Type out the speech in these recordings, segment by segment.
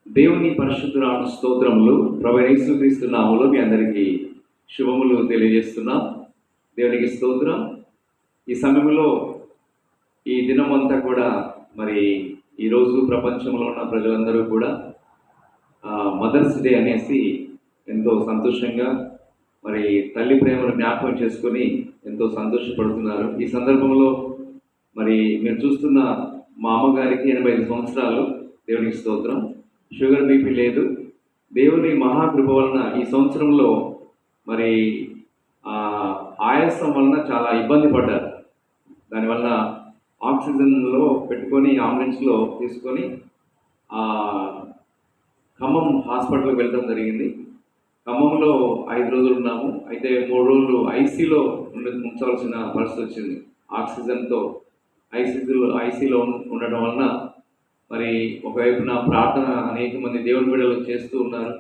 దేవుని పరిశుద్ధ నామ స్తోత్రములు. ప్రభువైన యేసుక్రీస్తు నామములో మీ అందరికీ శుభములు తెలియజేస్తున్నాం. దేవునికి స్తోత్రం. ఈ సమయంలో ఈ దినమంతా కూడా మరి ఈరోజు ప్రపంచంలో ఉన్న ప్రజలందరూ కూడా మదర్స్ డే అనేసి ఎంతో సంతోషంగా మరి తల్లి ప్రేమను జ్ఞాపకం చేసుకొని ఎంతో సంతోషపడుతున్నారు. ఈ సందర్భంలో మరి మీరు చూస్తున్న మా అమ్మగారికి 85 సంవత్సరాలు. దేవునికి స్తోత్రం. షుగర్ బీపీ లేదు. దేవుని మహాకృప వలన ఈ సంవత్సరంలో మరి ఆయాసం వలన చాలా ఇబ్బంది పడ్డారు. దానివల్ల ఆక్సిజన్లో పెట్టుకొని అంబులెన్స్లో తీసుకొని ఖమ్మం హాస్పిటల్కి వెళ్ళడం జరిగింది. ఖమ్మంలో 5 రోజులు ఉన్నాము. అయితే 3 రోజులు ఐసీలో ఉంచవలసిన పరిస్థితి వచ్చింది. ఆక్సిజన్తో ఐసీలో ఉండటం వలన మరి ఒకవైపున ప్రార్థన అనేక మంది దేవుని బిడ్డలు చేస్తూ ఉన్నారు.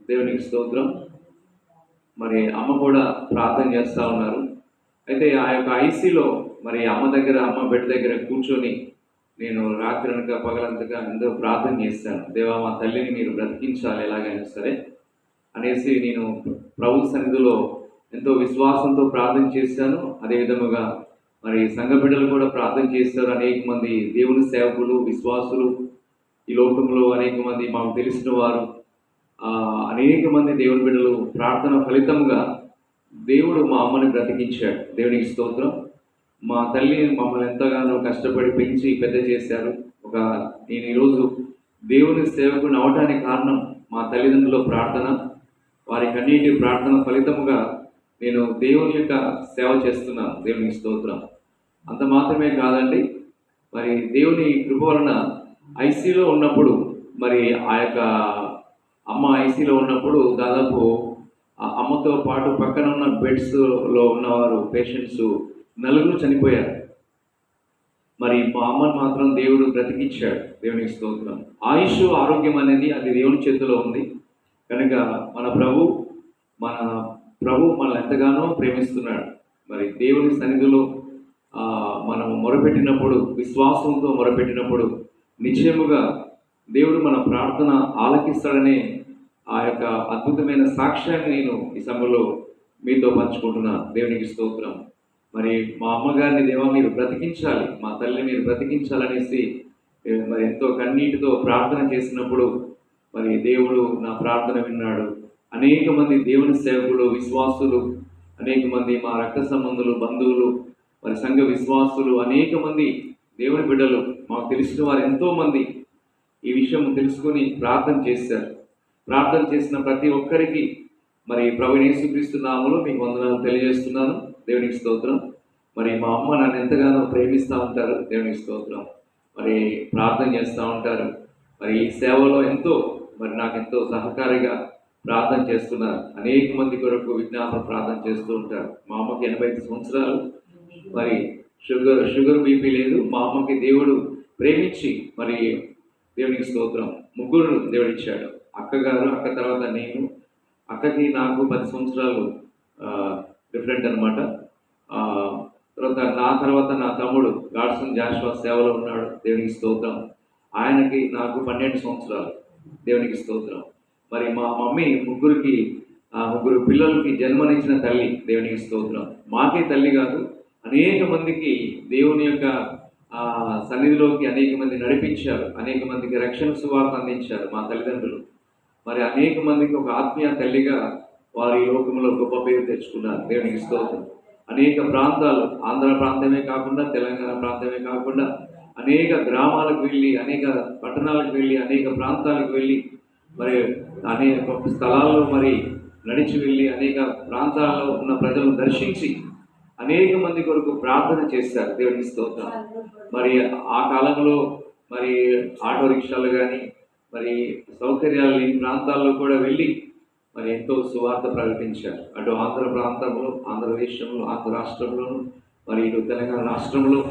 దేవునికి స్తోత్రం. మరి అమ్మ కూడా ప్రార్థన చేస్తూ ఉన్నారు. అయితే ఆ యొక్క ఐసీలో మరి అమ్మ బెడ్ దగ్గర కూర్చొని నేను రాత్రి అనక పగలంతగా ఎంతో ప్రార్థన చేశాను. దేవా, మా తల్లిని మీరు బ్రతికించాలి ఎలాగైనా సరే అనేసి నేను ప్రభు సన్నిధిలో ఎంతో విశ్వాసంతో ప్రార్థన చేశాను. అదేవిధముగా మరి సంఘ బిడ్డలు కూడా ప్రార్థన చేస్తారు. అనేక మంది దేవుని సేవకులు, విశ్వాసులు, ఈ లోకంలో అనేక మంది మాకు తెలిసిన వారు, అనేక మంది దేవుని బిడ్డలు ప్రార్థన ఫలితంగా దేవుడు మా అమ్మని బ్రతికించాడు. దేవునికి స్తోత్రం. మా తల్లి మమ్మల్ని ఎంతగానో కష్టపడి పెంచి పెద్ద చేశారు. నేను ఈరోజు దేవుని సేవకుని అవటానికి కారణం మా తల్లిదండ్రుల ప్రార్థన. వారి కన్నీటి ప్రార్థన ఫలితముగా నేను దేవుని యొక్క సేవ చేస్తున్నాను. దేవునికి స్తోత్రం. అంత మాత్రమే కాదండి, మరి దేవుని కృప వలన ఐసీలో ఉన్నప్పుడు మరి ఆ యొక్క అమ్మ ఐసీలో ఉన్నప్పుడు దాదాపు అమ్మతో పాటు పక్కన ఉన్న బెడ్స్లో ఉన్నవారు పేషెంట్స్ 4 చనిపోయారు. మరి మా అమ్మను మాత్రం దేవుడు బ్రతికించాడు. దేవునికి స్తోత్రం. ఆయుష్, ఆరోగ్యం అనేది అది దేవుని చేతిలో ఉంది. కనుక మన ప్రభు మనల్ని ఎంతగానో ప్రేమిస్తున్నాడు. మరి దేవుని సన్నిధిలో మనము మొరపెట్టినప్పుడు, విశ్వాసంతో మొరపెట్టినప్పుడు నిశ్చయముగా దేవుడు మన ప్రార్థన ఆలకిస్తాడనే ఆ యొక్క అద్భుతమైన సాక్ష్యాన్ని నేను ఈ సమయంలో మీతో పంచుకుంటున్నా. దేవునికి స్తోత్రం. మరి మా అమ్మగారిని దేవా మీరు బ్రతికించాలి, మా తల్లిని మీరు బ్రతికించాలనేసి మరి ఎంతో కన్నీటితో ప్రార్థన చేసినప్పుడు మరి దేవుడు నా ప్రార్థన విన్నాడు. అనేక మంది దేవుని సేవకులు, విశ్వాసులు, అనేక మంది మా రక్త సంబంధులు, బంధువులు, మరి సంఘ విశ్వాసులు, అనేక మంది దేవుని బిడ్డలు, మాకు తెలిసిన వారు ఎంతోమంది ఈ విషయం తెలుసుకొని ప్రార్థన చేశారు. ప్రార్థన చేసిన ప్రతి ఒక్కరికి మరి ప్రభువైన యేసుక్రీస్తు నామములో మీకు వందనాలు తెలియజేస్తున్నాను. దేవునికి స్తోత్రం. మరి మా అమ్మ నన్ను ఎంతగానో ప్రేమిస్తూ ఉంటారు. దేవునికి స్తోత్రం. మరి ప్రార్థన చేస్తూ ఉంటారు. మరి ఈ సేవలో నాకు ఎంతో సహకారిగా ప్రార్థన చేస్తున్నారు. అనేక మంది కొరకు విజ్ఞాపన ప్రార్థన చేస్తూ ఉంటారు. మా అమ్మకి 85 సంవత్సరాలు. మరి షుగర్ బీపీ లేదు. మా అమ్మకి దేవుడు ప్రేమించి మరి దేవునికి స్తోత్రం 3 దేవుడు ఇచ్చాడు. అక్క తర్వాత నేను, అక్కకి నాకు 10 సంవత్సరాలు డిఫరెంట్ అనమాట. తర్వాత నా తమ్ముడు గాడ్సన్ జాషువా సేవలో ఉన్నాడు. దేవునికి స్తోత్రం. ఆయనకి నాకు 12 సంవత్సరాలు. దేవునికి స్తోత్రం. మరి మా మమ్మీ ముగ్గురు పిల్లలకి జన్మనిచ్చిన తల్లి. దేవునికి స్తోత్రం. మాకే తల్లి కాదు, అనేక మందికి దేవుని యొక్క సన్నిధిలోకి అనేక మంది నడిపించారు. అనేక మందికి రక్షణ సువార్త అందించారు మా తల్లిదండ్రులు. మరి అనేక మందికి ఒక ఆత్మీయ తల్లిగా వారి లోకంలో గొప్ప పేరు తెచ్చుకున్నారు. దేవునికి స్తోత్రం. అనేక ప్రాంతాలు, ఆంధ్ర ప్రాంతమే కాకుండా, తెలంగాణ ప్రాంతమే కాకుండా అనేక గ్రామాలకు వెళ్ళి, అనేక పట్టణాలకు వెళ్ళి, అనేక ప్రాంతాలకు వెళ్ళి, మరి అనేక స్థలాల్లో మరి నడిచి వెళ్ళి అనేక ప్రాంతాల్లో ఉన్న ప్రజలను దర్శించి అనేక మంది కొరకు ప్రార్థన చేశారు. దేవునికి స్తోత్రం. మరి ఆ కాలంలో మరి ఆటో రిక్షాలు కానీ మరి సౌకర్యాలు లేని ప్రాంతాల్లో కూడా వెళ్ళి మరి ఎంతో సువార్త ప్రకటించారు. అటు ఆంధ్ర ప్రాంతంలో, ఆంధ్రదేశంలో, ఆంధ్ర రాష్ట్రంలోను, మరి ఇటు తెలంగాణ రాష్ట్రంలో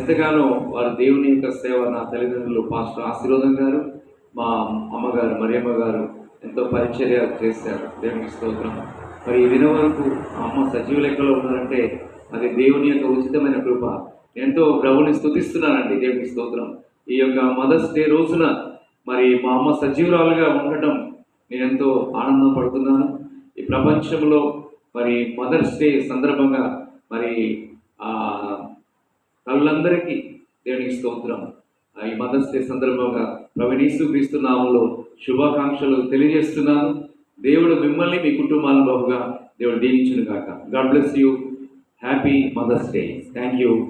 ఎంతగానో వారు దేవుని యొక్క సేవ, నా తల్లిదండ్రులు పాస్టర్ ఆశీర్వాదం గారు, మా అమ్మగారు మరియమ్మ గారు ఎంతో పరిచర్య చేశారు. దేవునికి స్తోత్రం. మరి ఈ దినం వరకు అమ్మ సజీవ లెక్కలో ఉన్నారంటే అది దేవుని యొక్క ఉచితమైన కృప. ఎంతో ప్రభుని స్తుతిస్తున్నానండి. దేవునికి స్తోత్రం. ఈ యొక్క మదర్స్ డే రోజున మరి మా అమ్మ సజీవురాలుగా ఉండటం నేను ఎంతో ఆనందం పడుతున్నాను. ఈ ప్రపంచంలో మరి మదర్స్ డే సందర్భంగా మరి ఆ తల్లులందరికీ దేవునికి స్తోత్రం. ఈ మదర్స్ డే సందర్భంగా ప్రభువైన యేసుక్రీస్తు నామములో శుభాకాంక్షలు తెలియజేస్తున్నాను. దేవుడు మిమ్మల్ని మీ కుటుంబాలను బహుగా దేవుడు దీవించును గాక. God bless you. Happy mother's day. Thank you.